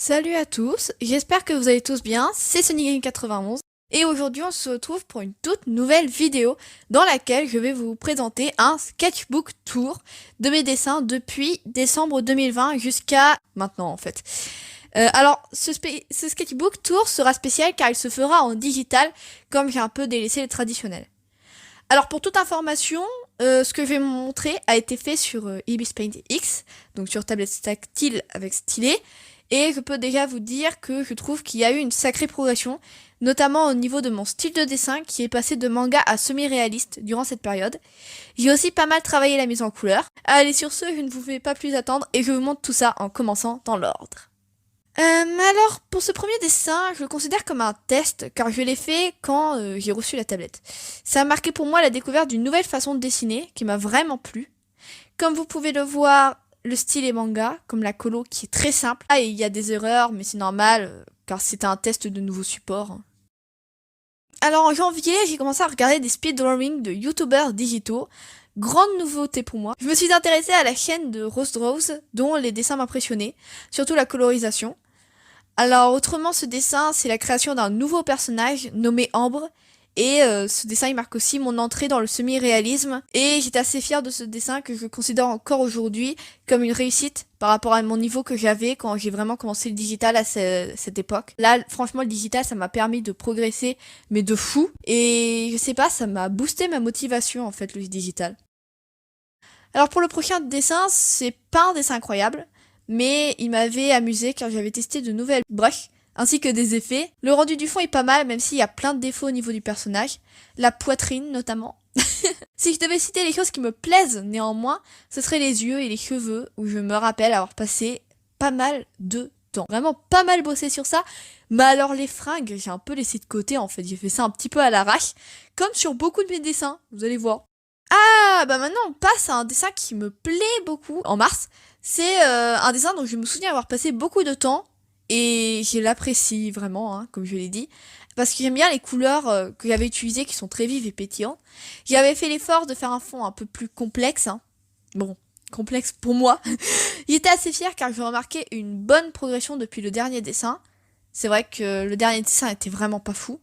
Salut à tous, j'espère que vous allez tous bien, c'est SonyGame91 et aujourd'hui on se retrouve pour une toute nouvelle vidéo dans laquelle je vais vous présenter un sketchbook tour de mes dessins depuis décembre 2020 jusqu'à maintenant en fait. Alors ce sketchbook tour sera spécial car il se fera en digital comme j'ai un peu délaissé le traditionnel. Alors pour toute information, ce que je vais vous montrer a été fait sur Ibis Paint X, donc sur tablette tactile avec stylet. Et je peux déjà vous dire que je trouve qu'il y a eu une sacrée progression, notamment au niveau de mon style de dessin qui est passé de manga à semi-réaliste durant cette période. J'ai aussi pas mal travaillé la mise en couleur. Allez, sur ce, je ne vous fais pas plus attendre et je vous montre tout ça en commençant dans l'ordre. Alors, pour ce premier dessin, je le considère comme un test car je l'ai fait quand j'ai reçu la tablette. Ça a marqué pour moi la découverte d'une nouvelle façon de dessiner qui m'a vraiment plu. Comme vous pouvez le voir, le style est manga, comme la colo qui est très simple. Ah, et il y a des erreurs, mais c'est normal, car c'était un test de nouveaux supports. Alors en janvier, j'ai commencé à regarder des speedrunning de youtubeurs digitaux. Grande nouveauté pour moi. Je me suis intéressée à la chaîne de Rose Draws, dont les dessins m'impressionnaient, surtout la colorisation. Alors autrement, ce dessin, c'est la création d'un nouveau personnage nommé Ambre. Et ce dessin, il marque aussi mon entrée dans le semi-réalisme. Et j'étais assez fière de ce dessin que je considère encore aujourd'hui comme une réussite par rapport à mon niveau que j'avais quand j'ai vraiment commencé le digital à cette époque. Là, franchement, le digital, ça m'a permis de progresser, mais de fou. Et je sais pas, ça m'a boosté ma motivation, en fait, le digital. Alors pour le prochain dessin, c'est pas un dessin incroyable, mais il m'avait amusé car j'avais testé de nouvelles brushes ainsi que des effets. Le rendu du fond est pas mal, même s'il y a plein de défauts au niveau du personnage. La poitrine, notamment. Si je devais citer les choses qui me plaisent, néanmoins, ce serait les yeux et les cheveux, où je me rappelle avoir passé pas mal de temps. Vraiment pas mal bossé sur ça. Mais alors les fringues, j'ai un peu laissé de côté, en fait. J'ai fait ça un petit peu à l'arrache, comme sur beaucoup de mes dessins, vous allez voir. Ah, bah maintenant on passe à un dessin qui me plaît beaucoup, en mars. C'est un dessin dont je me souviens avoir passé beaucoup de temps. Et je l'apprécie vraiment, hein, comme je l'ai dit, parce que j'aime bien les couleurs que j'avais utilisées qui sont très vives et pétillantes. J'avais fait l'effort de faire un fond un peu plus complexe. Hein. Bon, complexe pour moi. J'étais assez fière car je remarquais une bonne progression depuis le dernier dessin. C'est vrai que le dernier dessin était vraiment pas fou.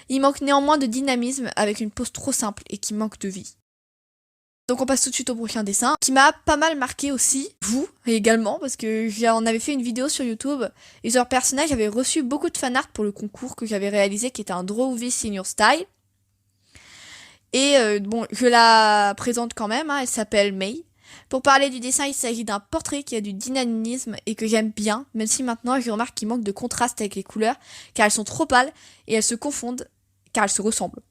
Il manque néanmoins de dynamisme avec une pose trop simple et qui manque de vie. Donc on passe tout de suite au prochain dessin, qui m'a pas mal marqué aussi, vous également, parce que j'en avais fait une vidéo sur YouTube, et sur le personnage, j'avais reçu beaucoup de fanart pour le concours que j'avais réalisé, qui était un Draw This in Your Style. Et bon, je la présente quand même, hein, elle s'appelle May. Pour parler du dessin, il s'agit d'un portrait qui a du dynamisme et que j'aime bien, même si maintenant je remarque qu'il manque de contraste avec les couleurs, car elles sont trop pâles et elles se confondent, car elles se ressemblent.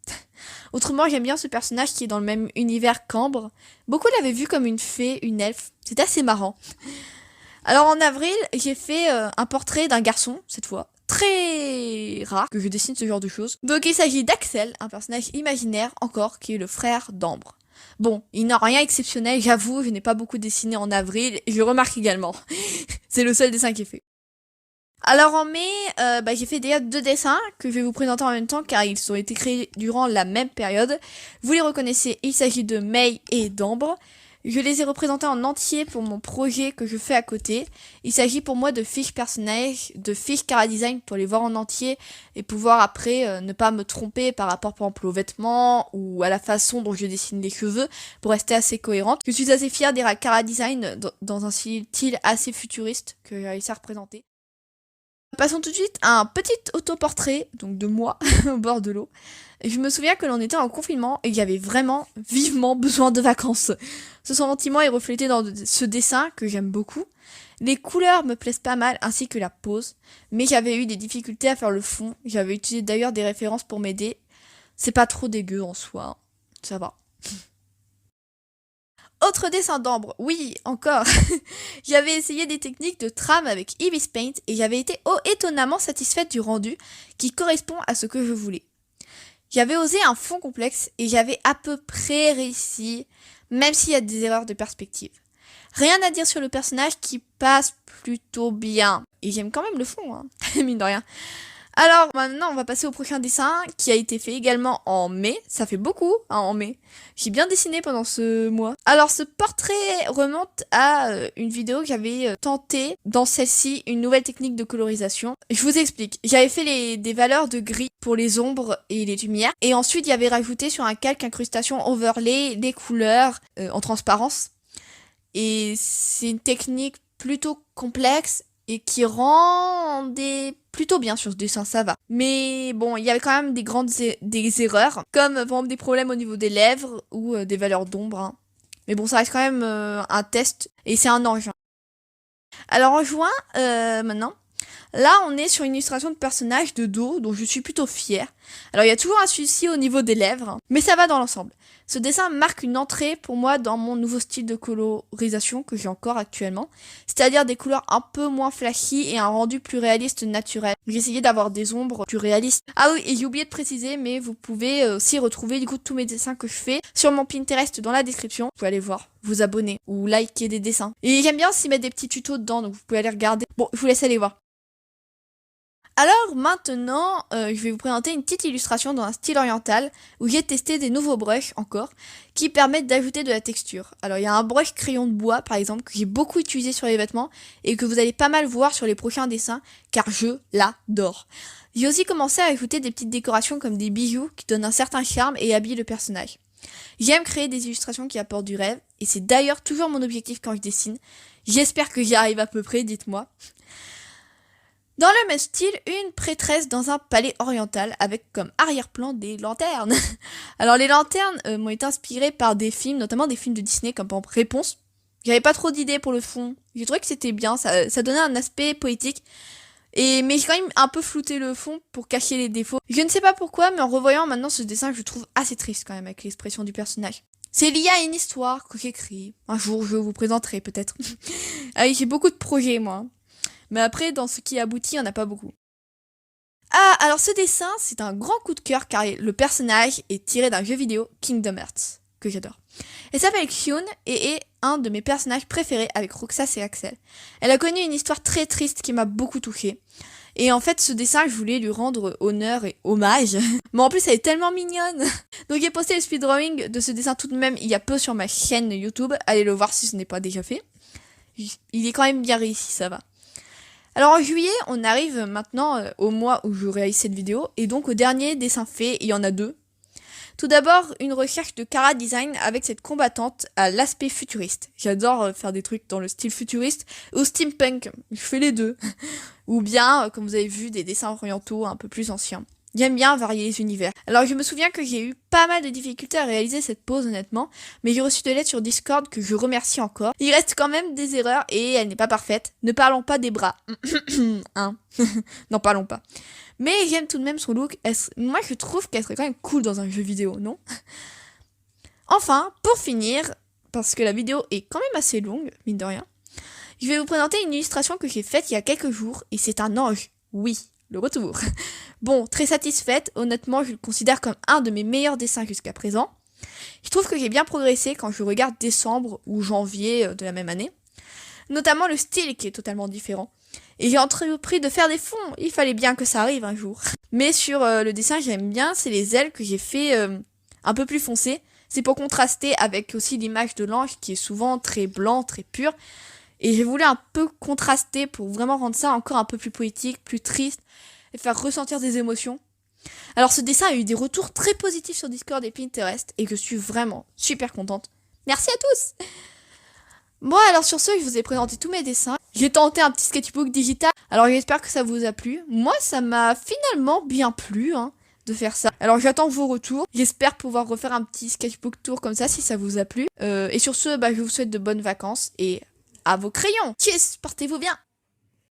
Autrement, j'aime bien ce personnage qui est dans le même univers qu'Ambre. Beaucoup l'avaient vu comme une fée, une elfe. C'est assez marrant. Alors en avril, j'ai fait un portrait d'un garçon, cette fois. Très rare que je dessine ce genre de choses. Donc il s'agit d'Axel, un personnage imaginaire encore, qui est le frère d'Ambre. Bon, il n'a rien exceptionnel, j'avoue, je n'ai pas beaucoup dessiné en avril, et je remarque également. C'est le seul dessin qui est fait. Alors en mai, j'ai fait déjà 2 dessins que je vais vous présenter en même temps car ils ont été créés durant la même période. Vous les reconnaissez, il s'agit de May et d'Ambre. Je les ai représentés en entier pour mon projet que je fais à côté. Il s'agit pour moi de fiches personnages, de fiches Cara Design pour les voir en entier et pouvoir après ne pas me tromper par rapport par exemple aux vêtements ou à la façon dont je dessine les cheveux pour rester assez cohérente. Je suis assez fière des Cara Design dans un style assez futuriste que j'ai réussi à représenter. Passons tout de suite à un petit autoportrait, donc de moi, au bord de l'eau. Je me souviens que l'on était en confinement et que j'avais vraiment vivement besoin de vacances. Ce sentiment est reflété dans ce dessin que j'aime beaucoup. Les couleurs me plaisent pas mal, ainsi que la pose, mais j'avais eu des difficultés à faire le fond. J'avais utilisé d'ailleurs des références pour m'aider. C'est pas trop dégueu en soi, ça va. Autre dessin d'Ambre, oui, encore. J'avais essayé des techniques de trame avec Ibis Paint et j'avais été étonnamment satisfaite du rendu qui correspond à ce que je voulais. J'avais osé un fond complexe et j'avais à peu près réussi, même s'il y a des erreurs de perspective. Rien à dire sur le personnage qui passe plutôt bien. Et j'aime quand même le fond, hein, mine de rien. Alors maintenant on va passer au prochain dessin qui a été fait également en mai. Ça fait beaucoup hein, en mai. J'ai bien dessiné pendant ce mois. Alors ce portrait remonte à une vidéo que j'avais tenté dans celle-ci, une nouvelle technique de colorisation. Je vous explique. J'avais fait des valeurs de gris pour les ombres et les lumières. Et ensuite il y avait rajouté sur un calque incrustation overlay les couleurs en transparence. Et c'est une technique plutôt complexe et qui rendait plutôt bien sur ce dessin, ça va. Mais bon, il y avait quand même des erreurs, comme par exemple des problèmes au niveau des lèvres ou des valeurs d'ombre. Hein. Mais bon, ça reste quand même un test et c'est un engin. Alors en juin, maintenant, là on est sur une illustration de personnage de dos dont je suis plutôt fière. Alors il y a toujours un souci au niveau des lèvres, hein, mais ça va dans l'ensemble. Ce dessin marque une entrée pour moi dans mon nouveau style de colorisation que j'ai encore actuellement, c'est-à-dire des couleurs un peu moins flashy et un rendu plus réaliste naturel. J'ai essayé d'avoir des ombres plus réalistes. Ah oui, et j'ai oublié de préciser, mais vous pouvez aussi retrouver du coup tous mes dessins que je fais sur mon Pinterest dans la description. Vous pouvez aller voir, vous abonner ou liker des dessins. Et j'aime bien aussi mettre des petits tutos dedans, donc vous pouvez aller regarder. Bon, je vous laisse aller voir. Alors maintenant, je vais vous présenter une petite illustration dans un style oriental où j'ai testé des nouveaux brushes encore qui permettent d'ajouter de la texture. Alors il y a un brush crayon de bois par exemple que j'ai beaucoup utilisé sur les vêtements et que vous allez pas mal voir sur les prochains dessins car je l'adore. J'ai aussi commencé à ajouter des petites décorations comme des bijoux qui donnent un certain charme et habillent le personnage. J'aime créer des illustrations qui apportent du rêve et c'est d'ailleurs toujours mon objectif quand je dessine. J'espère que j'y arrive à peu près, dites-moi. Dans le même style, une prêtresse dans un palais oriental avec comme arrière-plan des lanternes. Alors les lanternes m'ont été inspirées par des films, notamment des films de Disney comme par exemple Réponse. J'avais pas trop d'idées pour le fond. J'ai trouvé que c'était bien, ça donnait un aspect poétique. Mais j'ai quand même un peu flouté le fond pour cacher les défauts. Je ne sais pas pourquoi, mais en revoyant maintenant ce dessin, je le trouve assez triste quand même avec l'expression du personnage. C'est lié à une histoire que j'écris. Un jour, je vous présenterai peut-être. Ah oui, j'ai beaucoup de projets moi. Mais après, dans ce qui aboutit, il n'y en a pas beaucoup. Ah, alors ce dessin, c'est un grand coup de cœur car le personnage est tiré d'un jeu vidéo Kingdom Hearts, que j'adore. Elle s'appelle Kyun et est un de mes personnages préférés avec Roxas et Axel. Elle a connu une histoire très triste qui m'a beaucoup touchée. Et en fait, ce dessin, je voulais lui rendre honneur et hommage. Mais en plus, elle est tellement mignonne. Donc j'ai posté le speedrunning de ce dessin tout de même il y a peu sur ma chaîne YouTube. Allez le voir si ce n'est pas déjà fait. Il est quand même bien réussi, ça va. Alors en juillet, on arrive maintenant au mois où je réalise cette vidéo, et donc au dernier dessin fait, il y en a deux. Tout d'abord, une recherche de Kara Design avec cette combattante à l'aspect futuriste. J'adore faire des trucs dans le style futuriste ou steampunk, je fais les deux. Ou bien, comme vous avez vu, des dessins orientaux un peu plus anciens. J'aime bien varier les univers. Alors je me souviens que j'ai eu pas mal de difficultés à réaliser cette pose honnêtement, mais j'ai reçu de l'aide sur Discord que je remercie encore. Il reste quand même des erreurs et elle n'est pas parfaite. Ne parlons pas des bras. Hein. N'en parlons pas. Mais j'aime tout de même son look. Moi je trouve qu'elle serait quand même cool dans un jeu vidéo, non? Enfin, pour finir, parce que la vidéo est quand même assez longue, mine de rien, je vais vous présenter une illustration que j'ai faite il y a quelques jours et c'est un ange. Oui. Le retour. Bon, très satisfaite, honnêtement, je le considère comme un de mes meilleurs dessins jusqu'à présent. Je trouve que j'ai bien progressé quand je regarde décembre ou janvier de la même année. Notamment le style qui est totalement différent. Et j'ai entrepris de faire des fonds, il fallait bien que ça arrive un jour. Mais sur le dessin, j'aime bien, c'est les ailes que j'ai fait un peu plus foncées. C'est pour contraster avec aussi l'image de l'ange qui est souvent très blanc, très pur. Et j'ai voulu un peu contraster pour vraiment rendre ça encore un peu plus poétique, plus triste, et faire ressentir des émotions. Alors ce dessin a eu des retours très positifs sur Discord et Pinterest, et je suis vraiment super contente. Merci à tous! Bon alors sur ce, je vous ai présenté tous mes dessins. J'ai tenté un petit sketchbook digital, alors j'espère que ça vous a plu. Moi ça m'a finalement bien plu, de faire ça. Alors j'attends vos retours. J'espère pouvoir refaire un petit sketchbook tour comme ça si ça vous a plu. Et sur ce, je vous souhaite de bonnes vacances et à vos crayons. Tchuss, portez-vous bien.